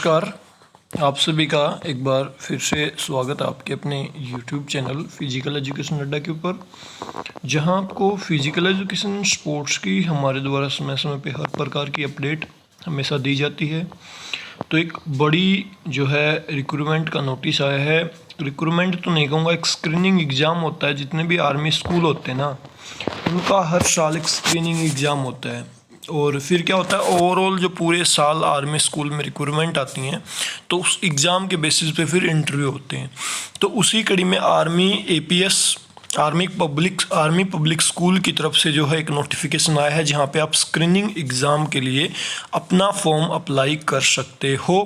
नमस्कार। आप सभी का एक बार फिर से स्वागत है आपके अपने YouTube चैनल फिजिकल एजुकेशन अड्डा के ऊपर, जहां आपको फिजिकल एजुकेशन स्पोर्ट्स की हमारे द्वारा समय समय पे हर प्रकार की अपडेट हमेशा दी जाती है। तो एक बड़ी जो है रिक्रूटमेंट का नोटिस आया है। रिक्रूटमेंट तो नहीं कहूँगा, एक स्क्रीनिंग एग्ज़ाम होता है। जितने भी आर्मी स्कूल होते हैं ना, उनका हर साल एक स्क्रीनिंग एग्ज़ाम होता है। और फिर क्या होता है, ओवरऑल जो पूरे साल आर्मी स्कूल में रिक्रूटमेंट आती हैं, तो उस एग्ज़ाम के बेसिस पे फिर इंटरव्यू होते हैं। तो उसी कड़ी में army APS army public school की तरफ से जो है एक नोटिफिकेशन आया है, जहाँ पे आप स्क्रीनिंग एग्ज़ाम के लिए अपना फॉर्म अप्लाई कर सकते हो।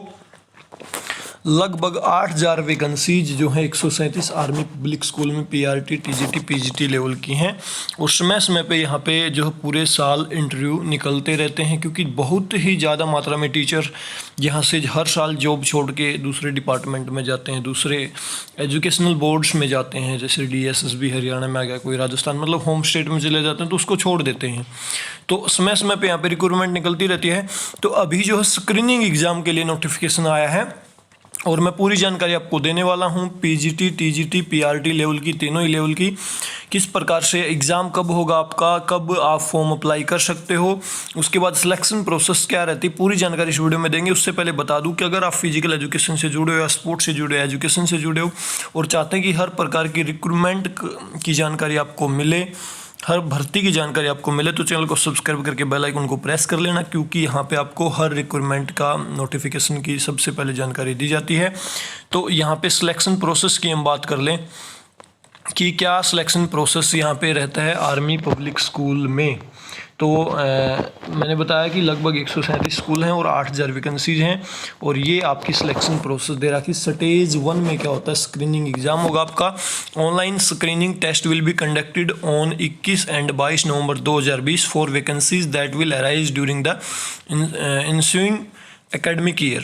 लगभग 8000 वैकेंसीज जो है 137 आर्मी पब्लिक स्कूल में PRT TGT PGT लेवल की हैं। और समय समय पे यहाँ पे जो है पूरे साल इंटरव्यू निकलते रहते हैं, क्योंकि बहुत ही ज़्यादा मात्रा में टीचर यहाँ से हर साल जॉब छोड़ के दूसरे डिपार्टमेंट में जाते हैं, दूसरे एजुकेशनल बोर्ड्स में जाते हैं। जैसे DSSB हरियाणा में आ गया, कोई राजस्थान, मतलब होम स्टेट में चले जाते हैं तो उसको छोड़ देते हैं। तो समय समय पे यहाँ पे रिक्रूटमेंट निकलती रहती है। तो अभी जो है स्क्रीनिंग एग्ज़ाम के लिए नोटिफिकेशन आया है, और मैं पूरी जानकारी आपको देने वाला हूं। PGT TGT PRT लेवल की, तीनों ही लेवल की, किस प्रकार से एग्ज़ाम कब होगा आपका, कब आप फॉर्म अप्लाई कर सकते हो, उसके बाद सिलेक्शन प्रोसेस क्या रहती है, पूरी जानकारी इस वीडियो में देंगे। उससे पहले बता दूं कि अगर आप फिजिकल एजुकेशन से जुड़े हो या स्पोर्ट्स से जुड़े हो, एजुकेशन से जुड़े हो और चाहते हैं कि हर प्रकार की रिक्रूटमेंट की जानकारी आपको मिले, हर भर्ती की जानकारी आपको मिले, तो चैनल को सब्सक्राइब करके बेल आइकन को प्रेस कर लेना, क्योंकि यहाँ पे आपको हर रिक्रूटमेंट का नोटिफिकेशन की सबसे पहले जानकारी दी जाती है। तो यहाँ पे सिलेक्शन प्रोसेस की हम बात कर लें कि क्या सिलेक्शन प्रोसेस यहाँ पे रहता है आर्मी पब्लिक स्कूल में। तो मैंने बताया कि लगभग 137 स्कूल हैं और 8000 वैकेंसीज हैं। और ये आपकी सिलेक्शन प्रोसेस दे रहा कि स्टेज 1 में क्या होता है, स्क्रीनिंग एग्जाम होगा आपका। Online screening test will be conducted on 21 and 22 November 2020 for vacancies that will arise during the ensuing academic year.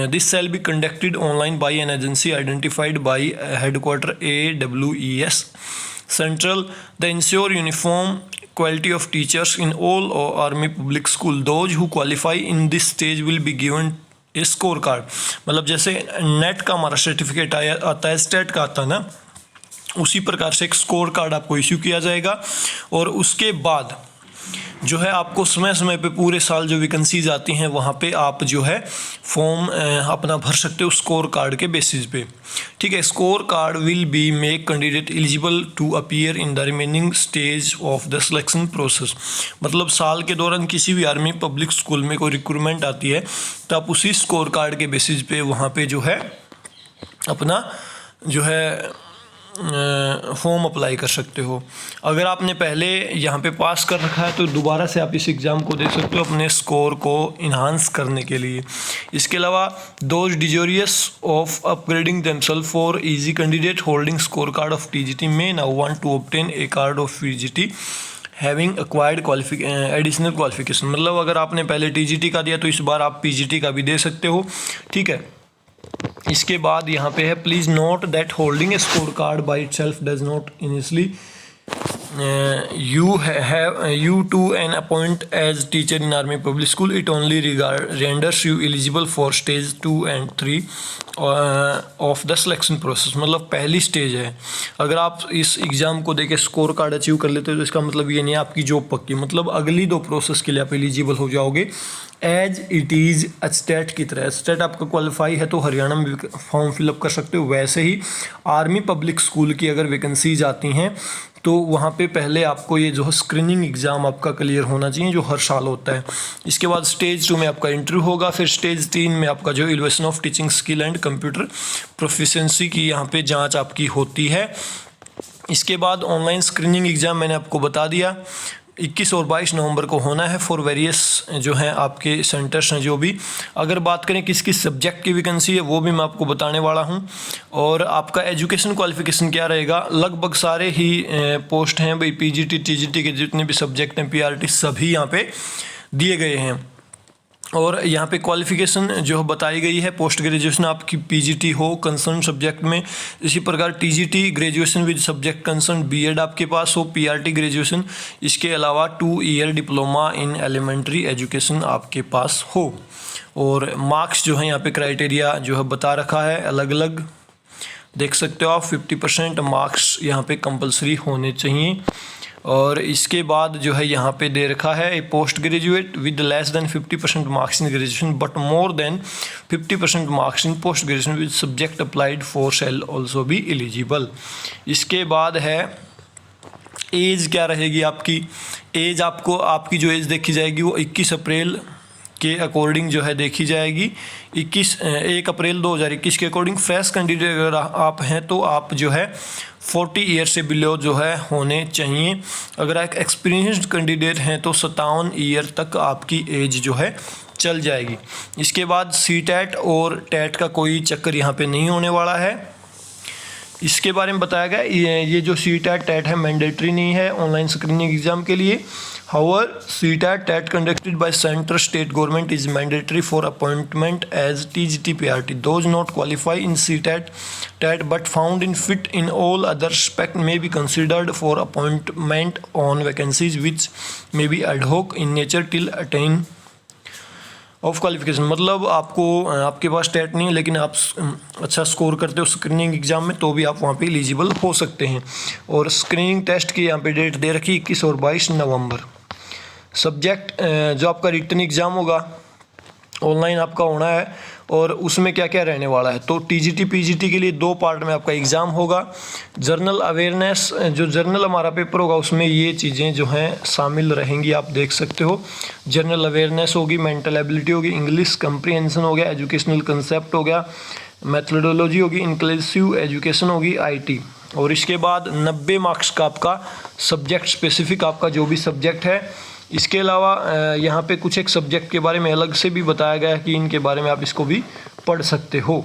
This shall be conducted online by an agency identified by headquarter AWES Central. The ensure uniform quality of teachers in all army public school. Those who qualify in this stage will be given a score card. मतलब जैसे net का हमारा certificate आता है, state का आता है ना, उसी प्रकार से एक स्कोर कार्ड आपको इश्यू किया जाएगा। और उसके बाद जो है आपको समय समय पे पूरे साल जो वैकेंसीज आती हैं, वहाँ पे आप जो है फॉर्म अपना भर सकते हो स्कोर कार्ड के बेसिस पे। ठीक है, score card will be make candidate eligible to appear in the remaining stage of the selection process. मतलब साल के दौरान किसी भी आर्मी पब्लिक स्कूल में कोई रिक्रूटमेंट आती है, तो आप उसी स्कोर कार्ड के बेसिस पे वहाँ पे जो है अपना जो है फॉर्म अप्लाई कर सकते हो। अगर आपने पहले यहाँ पे पास कर रखा है, तो दोबारा से आप इस एग्ज़ाम को दे सकते हो अपने स्कोर को इन्हांस करने के लिए। इसके अलावा those desirous of upgrading themselves for easy candidate holding score card of TGT may now want to obtain a card of PGT having acquired additional qualification. मतलब अगर आपने पहले TGT का दिया, तो इस बार आप PGT का भी दे सकते हो। ठीक है, इसके बाद यहाँ पे है, please note that holding A score card by it self does not initially you to an appoint as teacher in army public school. It only renders you eligible for stage 2 and 3 of the selection process. मतलब पहली stage है। अगर आप इस exam को देके score card achieve कर लेते हो, तो इसका मतलब ये नहीं है आपकी जॉब पक्की। मतलब अगली 2 प्रोसेस के लिए आप एलिजिबल हो जाओगे एज इट इज़ स्टेट की तरह। स्टेट आपका क्वालिफाई है तो हरियाणा में फॉर्म फिलअप कर सकते हो। वैसे ही आर्मी पब्लिक स्कूल की अगर वैकेंसीज आती हैं, तो वहाँ पे पहले आपको ये जो है स्क्रीनिंग एग्ज़ाम आपका क्लियर होना चाहिए, जो हर साल होता है। इसके बाद स्टेज 2 में आपका इंटरव्यू होगा। फिर स्टेज 3 में आपका जो evaluation of teaching skill and computer proficiency की यहाँ पे जांच आपकी होती है। इसके बाद ऑनलाइन स्क्रीनिंग एग्ज़ाम मैंने आपको बता दिया, 21 और 22 नवंबर को होना है फॉर वेरियस जो हैं आपके सेंटर्स हैं जो भी। अगर बात करें किस किस सब्जेक्ट की वैकेंसी है, वो भी मैं आपको बताने वाला हूं। और आपका एजुकेशन क्वालिफिकेशन क्या रहेगा, लगभग सारे ही पोस्ट हैं भाई, PGT TGT के जितने भी सब्जेक्ट हैं, PRT सभी यहाँ पे दिए गए हैं। और यहाँ पे क्वालिफिकेशन जो बताई गई है, पोस्ट ग्रेजुएशन आपकी पीजीटी हो कंसर्न सब्जेक्ट में, इसी प्रकार TGT graduation with subject concern, BEd आपके पास हो, पीआरटी ग्रेजुएशन, इसके अलावा 2 year diploma in elementary education आपके पास हो। और मार्क्स जो है यहाँ पे क्राइटेरिया जो है बता रखा है अलग अलग, देख सकते हो आप। 50% मार्क्स यहाँ पे कंपलसरी होने चाहिए। और इसके बाद जो है यहाँ पे दे रखा है a post graduate with less than 50% marks in graduation but more than 50% marks in post graduation with subject applied for shall also be eligible. इसके बाद है एज क्या रहेगी आपकी। एज आपको, आपकी जो एज देखी जाएगी वो 21 अप्रैल के अकॉर्डिंग जो है देखी जाएगी। 1 अप्रैल 2021 के अकॉर्डिंग। फ्रेश कैंडिडेट अगर आप हैं तो आप जो है 40 ईयर से बिलो जो है होने चाहिए। अगर एक एक्सपीरियंस्ड कैंडिडेट हैं तो 57 ईयर तक आपकी एज जो है चल जाएगी। इसके बाद सीटेट और टेट का कोई चक्कर यहाँ पे नहीं होने वाला है। इसके बारे में बताया गया ये जो सीटेट टेट है मैंडेटरी नहीं है ऑनलाइन स्क्रीनिंग एग्जाम के लिए। However CTET TET conducted by central state government is mandatory for appointment as TGT PRT. Those not qualify in CTET TET but found in fit in all other respect may be considered for appointment on vacancies which may be ad hoc in nature till attain of qualification. मतलब आपको, आपके पास TET नहीं है लेकिन आप अच्छा score करते हो स्क्रीनिंग एग्जाम में तो भी आप वहाँ पे एलिजिबल हो सकते हैं। और स्क्रीनिंग टेस्ट की यहाँ पे डेट दे रखी 21 और 22 नवंबर। सब्जेक्ट जो आपका रिटन एग्ज़ाम होगा ऑनलाइन आपका होना है और उसमें क्या क्या रहने वाला है। तो टीजीटी पीजीटी के लिए 2 पार्ट में आपका एग्ज़ाम होगा। जर्नल अवेयरनेस, जो जर्नल हमारा पेपर होगा उसमें ये चीज़ें जो हैं शामिल रहेंगी, आप देख सकते हो। जर्नल अवेयरनेस होगी, मेंटल एबिलिटी होगी, इंग्लिश कंप्रीहेंशन हो गया, एजुकेशनल कंसेप्ट हो गया, मेथोडोलॉजी होगी, इंक्लूसिव एजुकेशन होगी, आईटी। और इसके बाद 90 मार्क्स का आपका सब्जेक्ट स्पेसिफिक आपका जो भी सब्जेक्ट है। इसके अलावा यहाँ पे कुछ एक सब्जेक्ट के बारे में अलग से भी बताया गया है कि इनके बारे में आप इसको भी पढ़ सकते हो।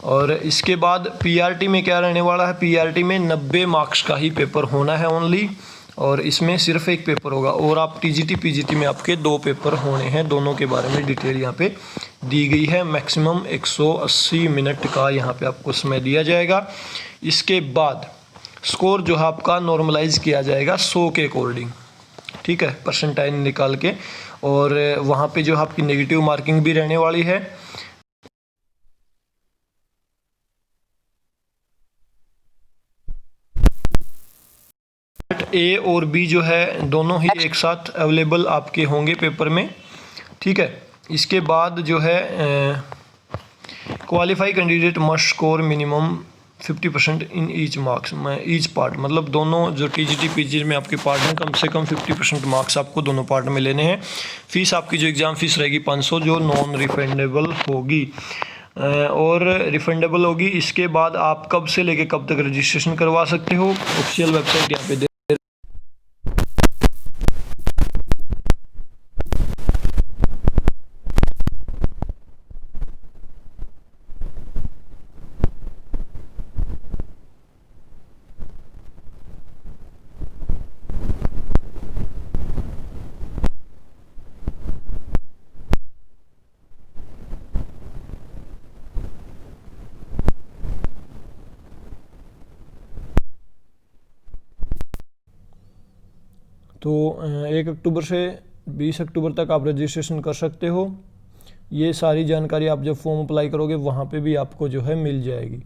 और इसके बाद पीआरटी में क्या रहने वाला है, पीआरटी में 90 मार्क्स का ही पेपर होना है ओनली, और इसमें सिर्फ 1 पेपर होगा। और आप टीजीटी पीजीटी में आपके 2 पेपर होने हैं, दोनों के बारे में डिटेल यहाँ पे दी गई है। मैक्सिमम 180 मिनट का यहाँ पे आपको समय दिया जाएगा। इसके बाद स्कोर जो है आपका नॉर्मलाइज किया जाएगा 100 के अकॉर्डिंग, ठीक है, परसेंटाइल निकाल के। और वहाँ पे जो आपकी नेगेटिव मार्किंग भी रहने वाली है। ए और बी जो है दोनों ही एक साथ अवेलेबल आपके होंगे पेपर में, ठीक है। इसके बाद जो है qualify candidate must score minimum 50% in each marks each part. मतलब दोनों जो टीजीटी पीजीटी में आपके पार्ट हैं कम से कम 50% मार्क्स आपको दोनों पार्ट में लेने हैं। फीस आपकी जो एग्ज़ाम फीस रहेगी 500 जो नॉन रिफंडेबल होगी और रिफंडेबल होगी। इसके बाद आप कब से लेके कब तक रजिस्ट्रेशन करवा सकते हो, ऑफिशियल वेबसाइट यहाँ पे तो 1 अक्टूबर से 20 अक्टूबर तक आप रजिस्ट्रेशन कर सकते हो। ये सारी जानकारी आप जब फॉर्म अप्लाई करोगे वहाँ पे भी आपको जो है मिल जाएगी।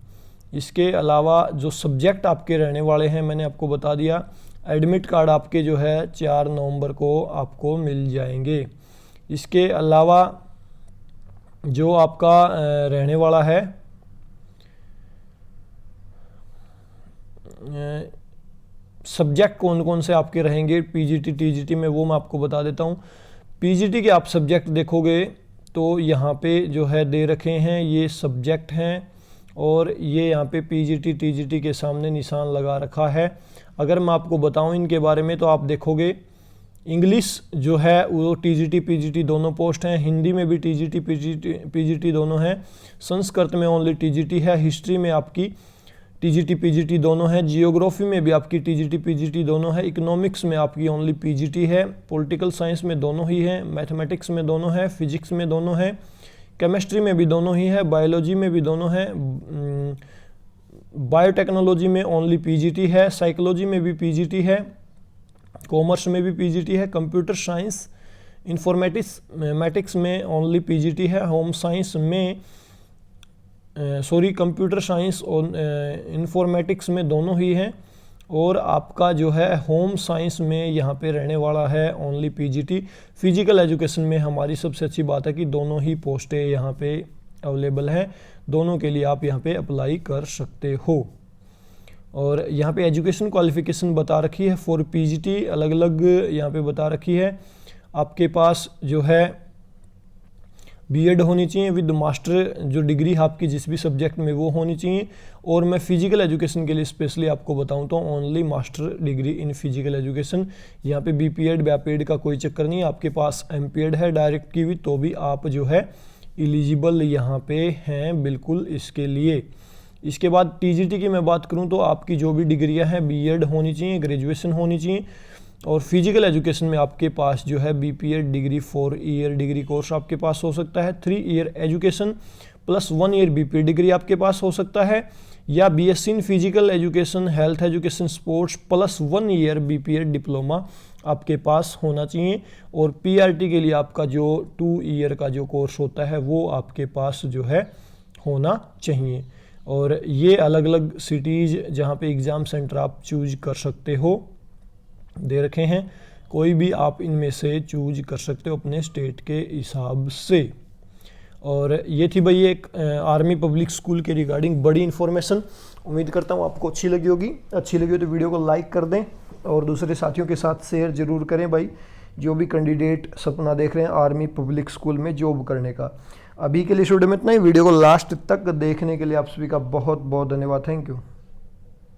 इसके अलावा जो सब्जेक्ट आपके रहने वाले हैं मैंने आपको बता दिया। एडमिट कार्ड आपके जो है 4 नवंबर को आपको मिल जाएंगे। इसके अलावा जो आपका रहने वाला है सब्जेक्ट कौन कौन से आपके रहेंगे पीजीटी टीजीटी में, वो मैं आपको बता देता हूँ। पीजीटी के आप सब्जेक्ट देखोगे तो यहाँ पे जो है दे रखे हैं ये सब्जेक्ट हैं और ये यहाँ पे पीजीटी टीजीटी के सामने निशान लगा रखा है। अगर मैं आपको बताऊँ इनके बारे में तो आप देखोगे इंग्लिश जो है वो टीजीटी पीजीटी दोनों पोस्ट हैं, हिंदी में भी टीजीटी पीजीटी दोनों हैं, संस्कृत में ओनली टीजीटी है, हिस्ट्री में आपकी टीजीटी पीजीटी दोनों है। जियोग्राफी में भी आपकी टीजीटी पीजीटी दोनों है। इकोनॉमिक्स में आपकी ओनली पीजीटी है। पॉलिटिकल साइंस में दोनों ही है। मैथमेटिक्स में दोनों है। फिजिक्स में दोनों है। केमिस्ट्री में भी दोनों ही है। बायोलॉजी में भी दोनों है। बायोटेक्नोलॉजी में ओनली पीजीटी है। साइकोलॉजी में भी पीजीटी है। कॉमर्स में भी पीजीटी है। कंप्यूटर साइंस इंफॉर्मेटिक्स में ओनली पीजीटी है। होम साइंस में कंप्यूटर साइंस और इंफॉर्मेटिक्स में दोनों ही हैं। और आपका जो है होम साइंस में यहाँ पे रहने वाला है ओनली पीजीटी। फिजिकल एजुकेशन में हमारी सबसे अच्छी बात है कि दोनों ही पोस्टें यहाँ पे अवेलेबल हैं। दोनों के लिए आप यहाँ पे अप्लाई कर सकते हो। और यहाँ पे एजुकेशन क्वालिफिकेशन बता रखी है फॉर पीजीटी, अलग अलग यहाँ पे बता रखी है। आपके पास जो है बीएड होनी चाहिए विद मास्टर, जो डिग्री आपकी जिस भी सब्जेक्ट में वो होनी चाहिए। और मैं फिजिकल एजुकेशन के लिए स्पेशली आपको बताऊं तो only master degree in physical education. यहाँ पे बीपीएड बीएड का कोई चक्कर नहीं है। आपके पास एमपीएड है डायरेक्ट की भी, तो भी आप जो है एलिजिबल यहाँ पे हैं बिल्कुल इसके लिए। इसके बाद टीजीटी की मैं बात करूँ तो आपकी जो भी डिग्रियाँ हैं बीएड होनी चाहिए, ग्रेजुएशन होनी चाहिए। और फिजिकल एजुकेशन में आपके पास जो है BPEd degree 4 year degree course आपके पास हो सकता है। 3 year education plus 1 year BPEd degree आपके पास हो सकता है। या BSc in physical education health education sports plus 1 year BPEd diploma आपके पास होना चाहिए। और पीआरटी के लिए आपका जो 2 ईयर का जो कोर्स होता है वो आपके पास जो है होना चाहिए। और ये अलग अलग सिटीज़ जहाँ पे एग्ज़ाम सेंटर आप चूज कर सकते हो दे रखे हैं। कोई भी आप इनमें से चूज कर सकते हो अपने स्टेट के हिसाब से। और ये थी भाई एक आर्मी पब्लिक स्कूल के रिगार्डिंग बड़ी इन्फॉर्मेशन। उम्मीद करता हूँ आपको अच्छी लगी होगी। अच्छी लगी हो तो वीडियो को लाइक कर दें और दूसरे साथियों के साथ शेयर ज़रूर करें भाई, जो भी कैंडिडेट सपना देख रहे हैं आर्मी पब्लिक स्कूल में जॉब करने का। अभी के लिए इस वीडियो में इतना ही। वीडियो को लास्ट तक देखने के लिए आप सभी का बहुत बहुत धन्यवाद। Thank you.